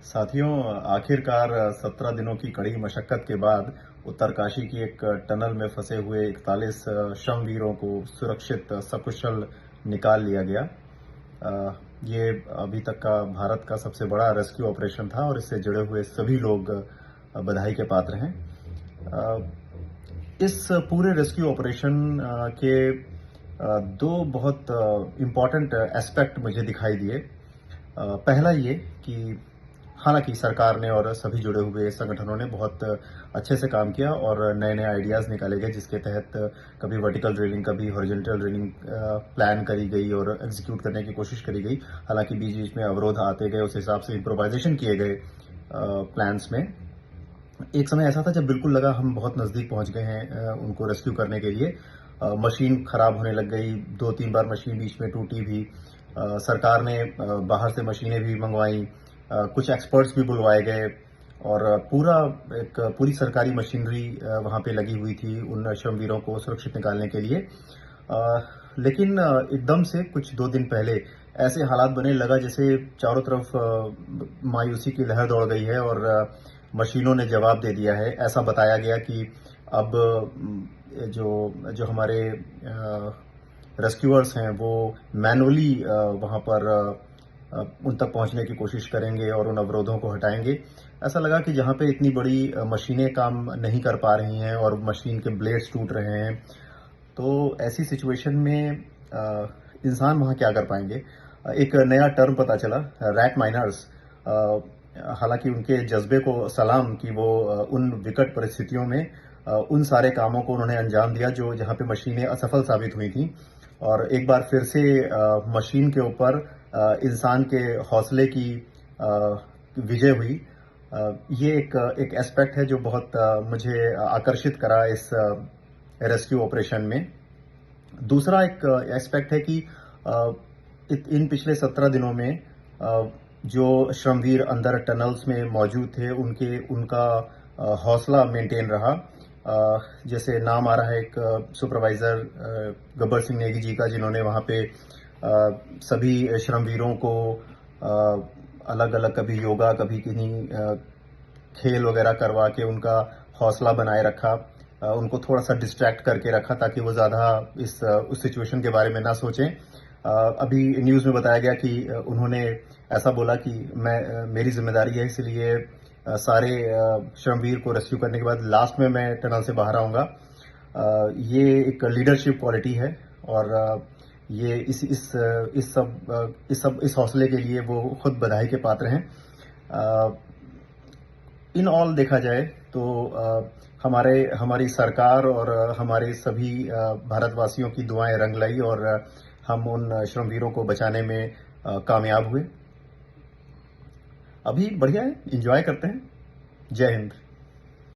साथियों, आखिरकार 17 दिनों की कड़ी मशक्कत के बाद उत्तरकाशी की एक टनल में फंसे हुए 41 श्रमवीरों को सुरक्षित सकुशल निकाल लिया गया। ये अभी तक का भारत का सबसे बड़ा रेस्क्यू ऑपरेशन था और इससे जुड़े हुए सभी लोग बधाई के पात्र हैं। इस पूरे रेस्क्यू ऑपरेशन के दो बहुत इम्पॉर्टेंट एस्पेक्ट मुझे दिखाई दिए। पहला ये कि हालांकि सरकार ने और सभी जुड़े हुए संगठनों ने बहुत अच्छे से काम किया और नए नए आइडियाज निकाले गए, जिसके तहत कभी वर्टिकल ड्रिलिंग, कभी हॉरिजॉन्टल ड्रिलिंग प्लान करी गई और एग्जीक्यूट करने की कोशिश करी गई। हालांकि बीच बीच में अवरोध आते गए, उस हिसाब से इम्प्रोवाइजेशन किए गए प्लान्स में। एक समय ऐसा था जब बिल्कुल लगा हम बहुत नजदीक पहुंच गए हैं उनको रेस्क्यू करने के लिए। मशीन खराब होने लग गई, 2-3 बार मशीन बीच में टूटी भी। सरकार ने बाहर से मशीनें भी मंगवाई, कुछ एक्सपर्ट्स भी बुलवाए गए और पूरी सरकारी मशीनरी वहां पे लगी हुई थी उन श्रमवीरों को सुरक्षित निकालने के लिए। लेकिन एकदम से कुछ 2 दिन पहले ऐसे हालात बने, लगा जैसे चारों तरफ मायूसी की लहर दौड़ गई है और मशीनों ने जवाब दे दिया है। ऐसा बताया गया कि अब जो जो हमारे रेस्क्यूअर्स हैं वो मैनुअली वहां पर उन तक पहुंचने की कोशिश करेंगे और उन अवरोधों को हटाएंगे। ऐसा लगा कि जहां पे इतनी बड़ी मशीनें काम नहीं कर पा रही हैं और मशीन के ब्लेड्स टूट रहे हैं, तो ऐसी सिचुएशन में इंसान वहां क्या कर पाएंगे। एक नया टर्म पता चला, रैट माइनर्स। हालांकि उनके जज्बे को सलाम कि वो उन विकट परिस्थितियों में उन सारे कामों को उन्होंने अंजाम दिया जो जहां पे मशीनें असफल साबित हुई थी और एक बार फिर से मशीन के ऊपर इंसान के हौसले की विजय हुई। ये एक एस्पेक्ट है जो बहुत मुझे आकर्षित करा इस रेस्क्यू ऑपरेशन में। दूसरा एक एस्पेक्ट है कि इन पिछले 17 दिनों में जो श्रमवीर अंदर टनल्स में मौजूद थे उनका हौसला मेंटेन रहा। जैसे नाम आ रहा है एक सुपरवाइजर गब्बर सिंह नेगी जी का, जिन्होंने वहां पे सभी श्रमवीरों को अलग अलग, कभी योगा, कभी किन्हीं खेल वगैरह करवा के उनका हौसला बनाए रखा, उनको थोड़ा सा डिस्ट्रैक्ट करके रखा ताकि वो ज्यादा उस सिचुएशन के बारे में ना सोचें। अभी न्यूज में बताया गया कि उन्होंने ऐसा बोला कि मेरी जिम्मेदारी है, इसलिए सारे श्रमवीर को रेस्क्यू करने के बाद लास्ट में मैं टनल से बाहर आऊंगा। ये एक लीडरशिप क्वालिटी है और ये इस हौसले के लिए वो खुद बधाई के पात्र हैं। इन ऑल देखा जाए तो हमारी सरकार और हमारे सभी भारतवासियों की दुआएं रंग लाई और हम उन श्रमवीरों को बचाने में कामयाब हुए। अभी बढ़िया है, एंजॉय करते हैं। जय हिंद।